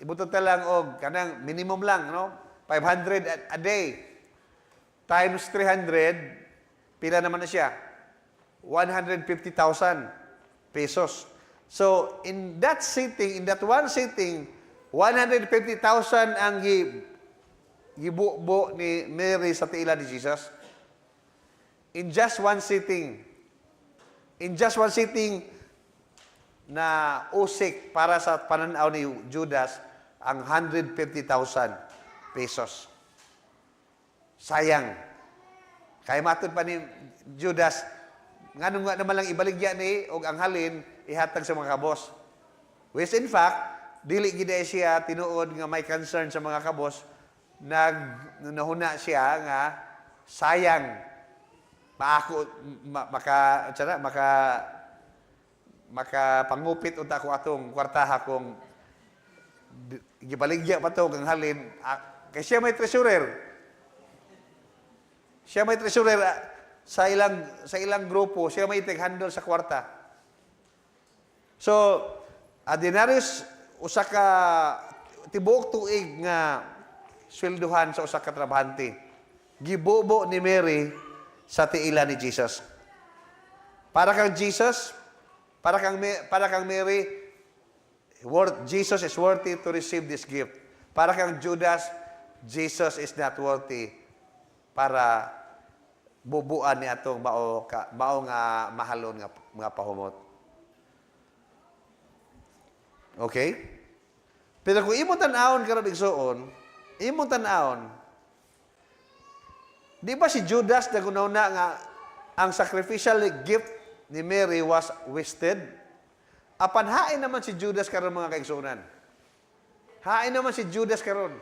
ibutang ta lang og kanang minimum lang, no? 500 a day times 300, pila naman na siya? 150,000 pesos. So, in that one sitting, 150,000 ang gibubo ni Mary sa tiila ni Jesus. In just one sitting. In just one sitting na usik para sa pananaw ni Judas ang 150,000 pesos. Sayang. Kaya matod pa ni Judas, nganong nga naman lang ibaligya ni og ang halin ihatag sa mga kabos. Which in fact, dili gid siya tinuod nga may concern sa mga kabos, nahuna siya nga sayang makapangupit unta ko atong kwartaha kung gibaligya pa to kang halin. Kay siya may treasurer. Siya may treasurer sa ilang grupo, siya may handle sa kwarta. So, denarius usa ka tibuok tuig nga swelduhan sa usa ka trabahante. Gibubo ni Mary sa tiila ni Jesus. Para kang Jesus, para kang Mary, Jesus is worthy to receive this gift. Para kang Judas, Jesus is not worthy para bubuan ni atong mao nga mahalon nga pahumot. Okay? Pero kung imong tan-awon karon igsuon, imong tan-awon, di ba si Judas nagunawna nga ang sacrificial gift ni Mary was wasted? Apan hain naman si Judas karon mga kaigsuonan. Hain naman si Judas karon.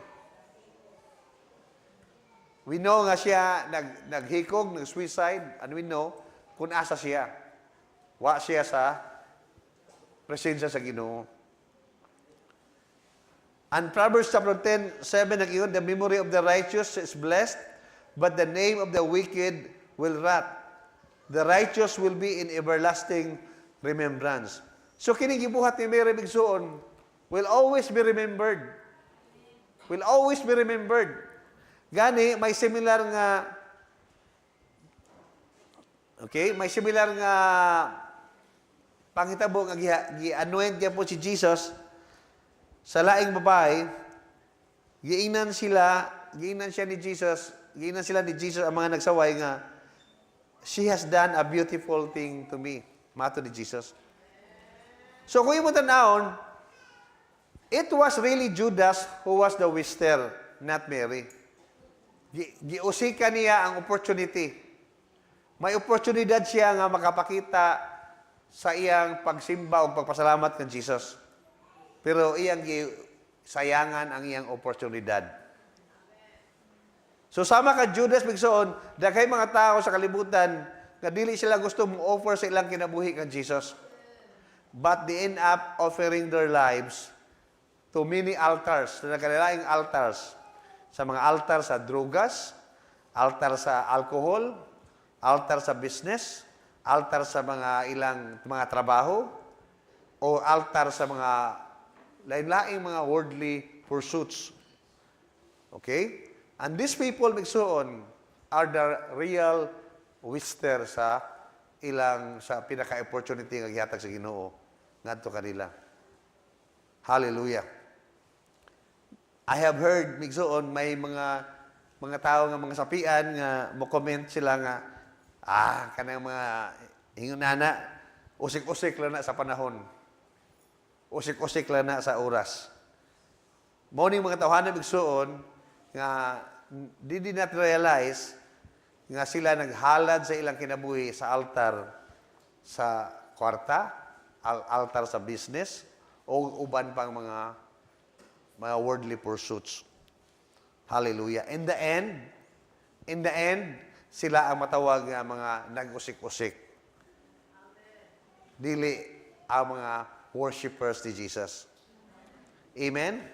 We know nga siya naghikog, nag-suicide, and we know kung asa siya. Wa siya sa presensya sa Ginoo. And Proverbs chapter 10:7 nag-iyon, the memory of the righteous is blessed, but the name of the wicked will rot. The righteous will be in everlasting remembrance. So kining gibuhat ni Mary bigsuon will always be remembered. Will always be remembered. Gani, may similar nga panghitabo nga gi-anoint niya po si Jesus sa laing babae. Giingnan sila ni Jesus ang mga nagsaway nga, she has done a beautiful thing to me. Mato ni Jesus. So kung imo tan-awon, it was really Judas who was the waster, not Mary. Giusika niya ang opportunity. May oportunidad siya nga makapakita sa iyang pagsimba o pagpasalamat kang Jesus. Pero iyang sayangan ang iyang oportunidad. So sama ka Judas bigsoon, daghay mga tao sa kalibutan nga dili sila gusto mo offer sa ilang kinabuhi kang Jesus. But they end up offering their lives to many altars, sa nakalilaing altars. Sa mga altar sa drogas, altar sa alcohol, altar sa business, altar sa mga trabaho, o altar sa mga lain-laing mga worldly pursuits. Okay? And these people, migsuon, are the real waster sa pinaka-opportunity nga gihatag sa Ginoo ngadto kanila. Hallelujah. I have heard, migsuon, may mga tao nga mga sapian nga mo-comment sila nga, kanang mga hingunana, usik-usik lang na sa panahon. Usik-usik lang na sa oras. Morning mga tawhanan migsuon, nga did not realize nga sila naghalad sa ilang kinabuhi sa altar sa kwarta, altar sa business, o uban pang mga worldly pursuits. Hallelujah. In the end, sila ang matawag nga mga nag-usik-usik. Dili ang mga worshipers ni Jesus. Amen?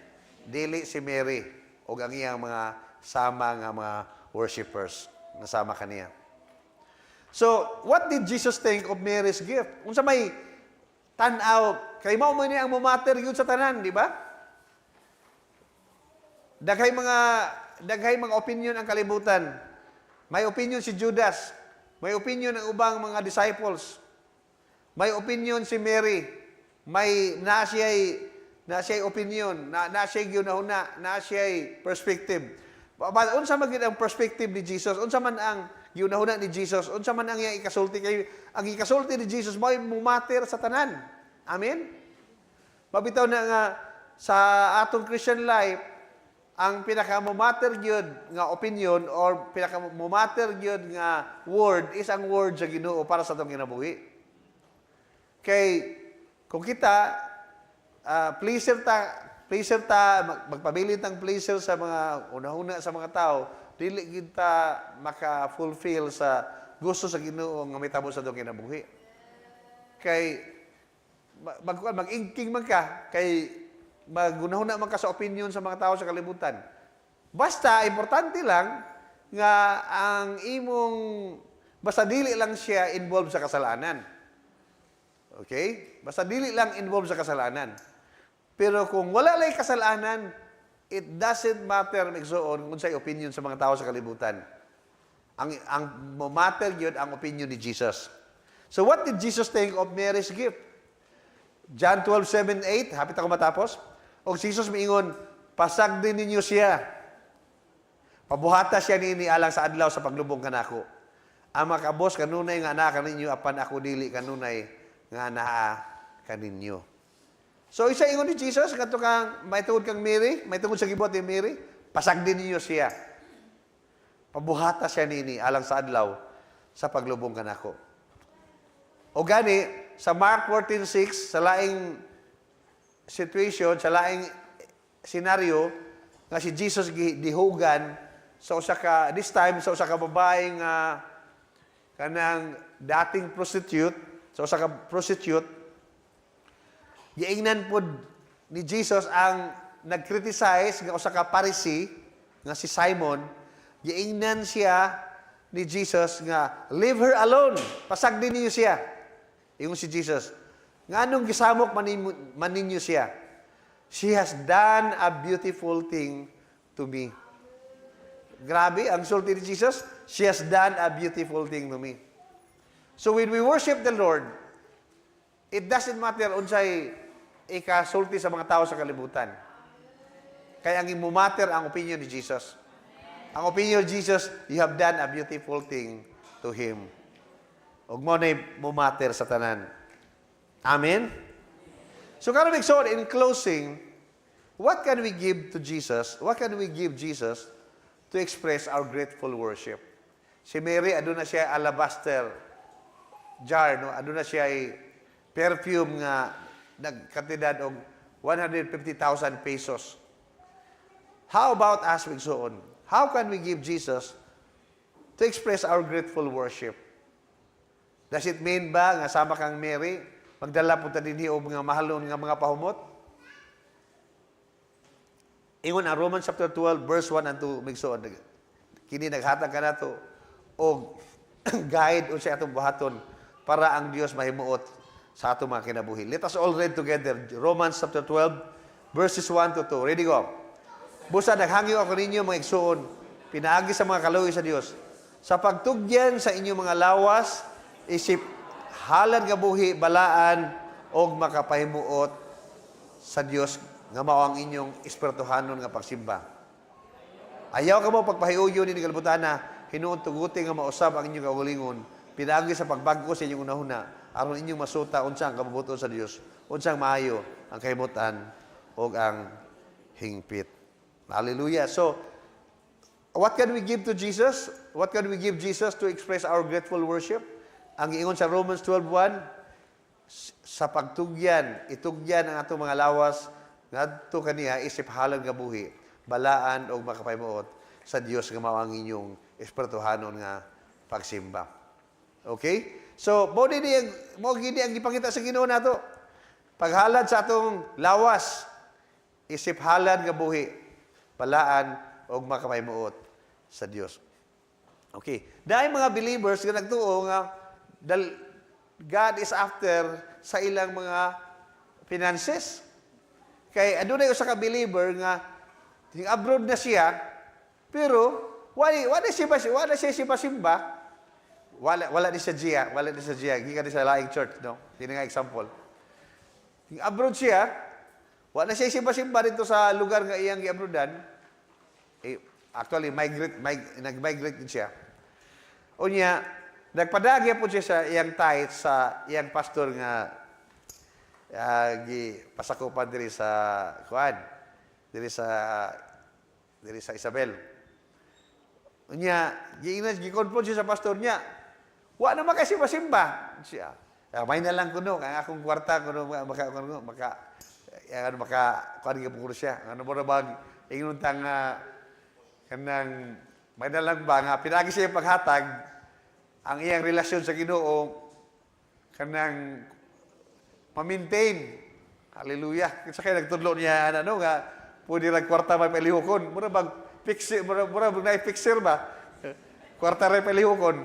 Dili si Mary o ang iyang mga sama nga mga worshipers na sama kaniya. So, what did Jesus think of Mary's gift? Unsa may tan-aw, kay mao man niya ang mumatter yun sa tanan, di ba? Daghay mga opinion ang kalibutan. May opinion si Judas. May opinion ang ubang mga disciples. May opinion si Mary. May na siya'y opinion, na siya'y ginahuna, na siya'y perspective. Unsa man gid ang perspective ni Jesus? Unsa man ang ginahuna ni Jesus? Unsa man ang iyang ikasulti kay ang ikasulti ni Jesus mo'y mumater sa tanan. Amen. Mabitaw na nga sa atong Christian life, ang pinaka-mumatter gyud nga opinion or pinaka-mumatter gyud nga word is ang word sa Ginoo para sa atong kinabuhi. Kay kung kita pleaser ta magpabilin tang pleaser sa mga una-una sa mga tao, dili gid ta maka-fulfill sa gusto sa Ginoo nga mitabo sa atong kinabuhi. Kay mag-ingking man ka, kay magunahuna man ka sa opinion sa mga tao sa kalibutan. Basta, importante lang nga ang imong, basta dili lang siya involved sa kasalanan. Okay? Basta dili lang involved sa kasalanan. Pero kung wala lang kasalanan, it doesn't matter, magsuon, kung sa'y opinion sa mga tao sa kalibutan. Ang matter yun, ang opinion ni Jesus. So what did Jesus think of Mary's gift? John 12:7-8, hapit ako matapos. O Jesus miingon, pasag din ninyo siya. Pabuhata siya ni alang sa adlaw sa paglubong kanako. Ang makabos kanunay nga naa kaninyo, apan ako dili kanunay nga naa kaninyo. So isa ingon ni Jesus, kadto kang may tungod kang Mary, may tungod sa gibuhat ni Mary, pasag din ninyo siya. Pabuhata siya ni alang sa adlaw sa paglubong kanako. O gani, sa Mark 14:6, sa laing situation, sa laing senaryo, nga si Jesus dihugan sa usa ka, this time, sa usa ka babaeng kanang dating prostitute, sa usa ka prostitute, giingnan pod ni Jesus ang nag-criticize nga usa ka Pharisee, nga si Simon, giingnan siya ni Jesus nga, leave her alone, pasag din niyo siya. Ingon si Jesus, nga anong gisamok man ninyo siya? She has done a beautiful thing to me. Grabe, ang sulti ni Jesus, she has done a beautiful thing to me. So when we worship the Lord, it doesn't matter unsay ikasulti sa mga tao sa kalibutan. Kaya ang imumatter ang opinion ni Jesus. Ang opinion ni Jesus, you have done a beautiful thing to Him. Ug mo na mumatter sa tanan. Amen? So karon in closing, what can we give to Jesus? What can we give Jesus to express our grateful worship? Si Mary, aduna siya alabaster jar, no? Aduna siya ay perfume nga nagkantidad og 150,000 pesos. How about us, Wigsoon? How can we give Jesus to express our grateful worship? Does it mean ba nga sama kang Mary, magdala po ta dinhi og mga mahalon nga mga pahumot? Ingon ang Romans chapter 12 verse 1 and 2 migsuon, kini naghatag kanato og guide unsa atong buhaton para ang Dios mahimuot sa atong mga kinabuhi. Let us all read together Romans chapter 12 verses 1 to 2. Ready go. Busa naghangyo ako ninyo mga igsuon, pinaagi sa mga kaluoy sa Dios, sa pagtugyan sa inyong mga lawas, isip halad nga buhi, balaan og makapahimuot sa Dios nga mao ang inyong espirituhanon nga pagsimba. Ayaw ka mo pagpahiuyo ni kalbutana, hinuon tuguti nga mausab ang inyong kaugalingon, pinaagi sa pagbago sa inyong unahuna, aron inyong masuta unsa ang kabubuton sa Dios, unsang maayo ang kahimutan og ang hingpit. Hallelujah. So, what can we give to Jesus? What can we give Jesus to express our grateful worship? Ang ingon sa Romans 12:1, sa pagtugyan, itugyan ang atong mga lawas, ngadto kaniya isip halad nga buhi, balaan og makapahimuot sa Dios nga mao ang inyong espirituhanon nga pagsimba. Okay? So, mo gini ang gipakita sa Ginoo nato. Paghalad sa atong lawas, isip halad nga buhi, balaan og makapahimuot sa Dios. Okay. Dahil mga believers nga nagtuo nga God is after sa ilang mga finances. Kay adunay usa ka believer nga abroad na siya, pero wala siya simba. Wala ni siya gikan sa laing church, no? Dili nga example. Abroad siya, wala siya simba dito sa lugar nga iyang giabroadan. Actually nag-migrate din siya. Unya, nagpadagya po siya sa iyang tithe sa iyang pastor nga pasakupan diri sa kuan, diri sa Isabel. Unya, gi-confront siya sa pastor niya. Wa na makasimba-simba siya. May na lang kuno kay akong kwarta kuno maka kuan gyud siya. Ano mo ra bag ingon tang kanang may na lang ba nga pinagi siya paghatag ang iyang relasyon sa Ginoo kanang ma-maintain. Hallelujah. Kasi kaya nagtudlo niya, ano nga, pwede lang kwarta may palihukon. Mura bang fixer, mura bang na-fixer ba? Kwarta rin palihukon.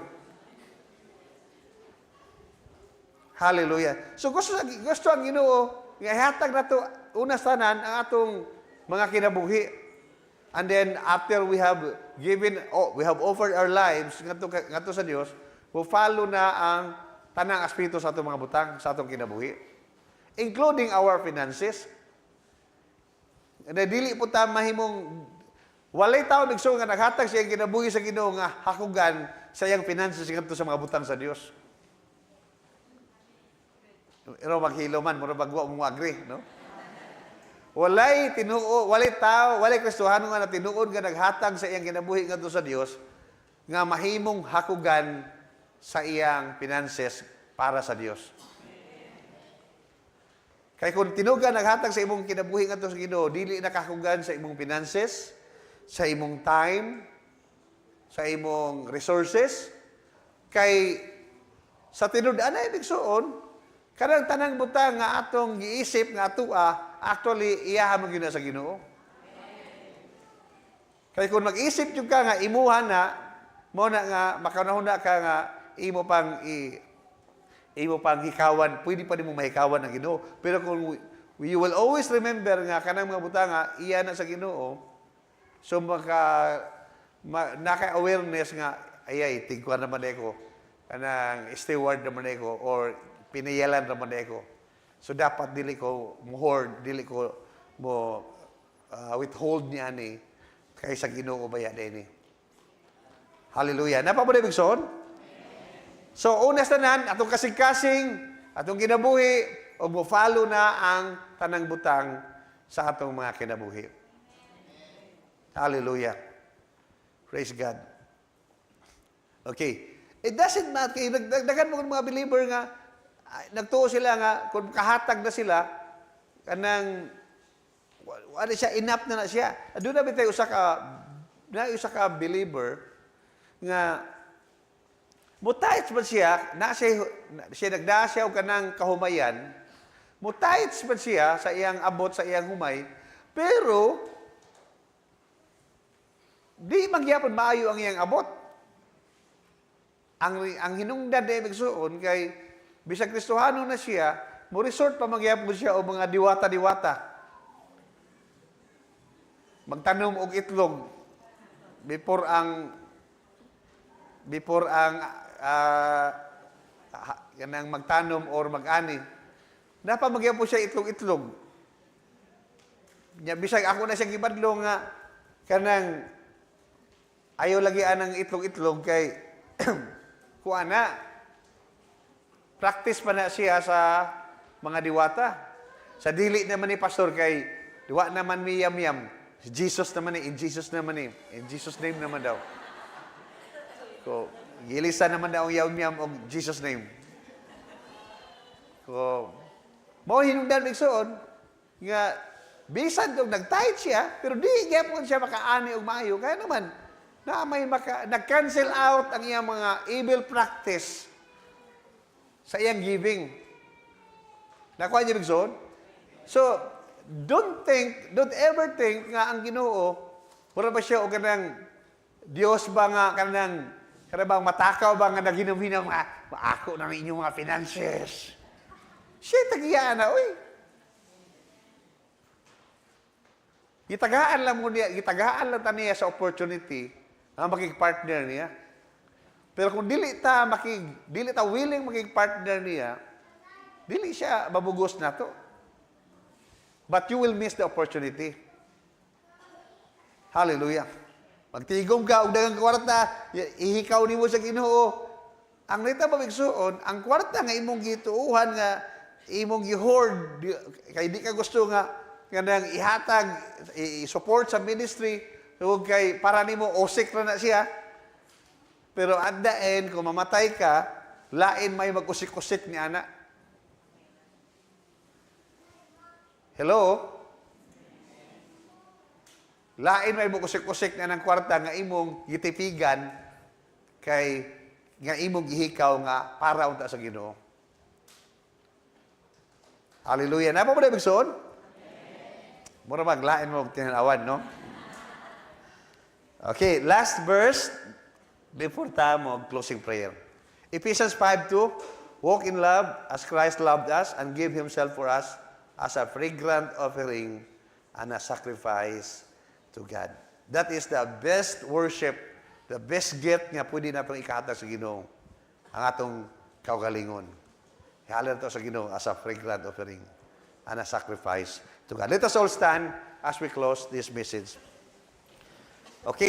Hallelujah. So gusto ang Ginoo nga ihatag nato una sanan ang atong mga kinabuhi. And then after we have offered our lives ngadto sa Dios, we follow na ang tanang aspeto sa atong mga butang, sa atong kinabuhi, including our finances. Na dili po ta mahimong walay tawo migso nga naghatag siya kinabuhi sa Ginoo nga hakugan sa iyang finances ngadto sa mga butang sa Dios. Pero maghilo man, mura bagwa mo agree, no? Walay tinuo, walay tao, walay Kristiyano nga na tinuod nga naghatag sa iyang kinabuhi ngadto sa Dios nga mahimong hakugan sa iyang finances para sa Dios. Kaya kung tinugan naghatag sa imong kinabuhi ngadto sa Ginoo, dili nakahugan sa imong finances, sa imong time, sa imong resources, kay sa tinud-an ay bigsoon, kanang tanang butang nga atong giisip nga atua, actually iyaha man gyud na sa Ginoo. Kay kung mag-isip jud ka nga imuha na, mo na nga makanahon na ka nga imo pang hikawan, pwede pa nimo mahikawan ang Ginoo. Pero kung you will always remember nga kanang mga butang nga iya na sa Ginoo, so naka-awareness nga ayay tigkuan naman ako, kanang steward naman ako, or pinayalan naman ako. So dapat dili ko hoard, dili ko mo withhold niya ni kaysa Ginoo baya dinhi. Hallelujah. Napa mo ibig son? So una sa tanan atong kasing-kasing, atong kinabuhi o mo follow na ang tanang butang sa atong mga kinabuhi. Hallelujah. Praise God. Okay. It doesn't matter. Nagdagan mo mga believer nga nagtuo sila nga kung kahatag na sila kanang ano siya, enough na siya. Doon na bitay usa ka believer nga mutahits man siya nagdasya og kanang kahumayan, mutahits man siya sa iyang abot sa iyang humay, pero di magyapon maayo ang iyang abot. Ang hinungdan na ibigsuon kay bisag Kristohano na siya, mo resort pa magyapon siya o mga diwata-diwata. Magtanom og itlog before ang kanang magtanom or mag-ani. Napa magyapon siya itlog-itlog. Nya bisag ako na siya gibadlo nga kanang ayaw lagi anang itlog-itlog kay kuana. Practice pa na siya sa mga diwata. Sa dili naman ni pastor kay diwa naman mi yam-yam. Jesus naman in Jesus naman in Jesus name naman daw. Ko gilisa naman daw ang yam-yam og Jesus name. Ko mo hinungdan bigsoon nga bisan kung nagtahit siya pero di gyapon siya makaani og maayo kaya naman na may nag-cancel out ang iyang mga evil practice sa iyang giving. Nakuha niyo bigsoon? So, don't ever think nga ang Ginoo, mura ba siya o kanang Diyos ba nga kanang bang matakaw ba nga naginam-hinam ako na inyong mga finances. Siya tagiyaan na, oy. Gitagaan lang ta niya sa opportunity ang makikpartner niya. Pero kung dili ta willing makikpartner niya, dili siya mabugos na to. But you will miss the opportunity. Hallelujah. Magtigom ka og daghang kwarta, ihikaw nimo sa Ginoo. Ang nita mabigsuon, ang kwarta nga imong gituuhan nga imong gi-hoard kay di ka gusto nga kanang ihatag, i-support sa ministry ug kay para nimo osik na siya. Pero at the end, kung mamatay ka, lain may mag-usik-usik ni ana. Hello? Lain may mag-usik-usik na ng kwarta nga imong gitipigan kay nga imong gihikaw nga para unta sa Ginoo. Hallelujah. Napa mo na ibigsoon? Mura maglain mo tinanawan, no? Okay, last verse before mo closing prayer. Ephesians 5:2, walk in love as Christ loved us and gave Himself for us as a fragrant offering and a sacrifice to God. That is the best worship, the best gift nga pwede na pang ikatag sa Ginoo. Ang atong kaugalingon. Ihalin ito sa Ginoo as a fragrant offering and a sacrifice to God. Let us all stand as we close this message. Okay.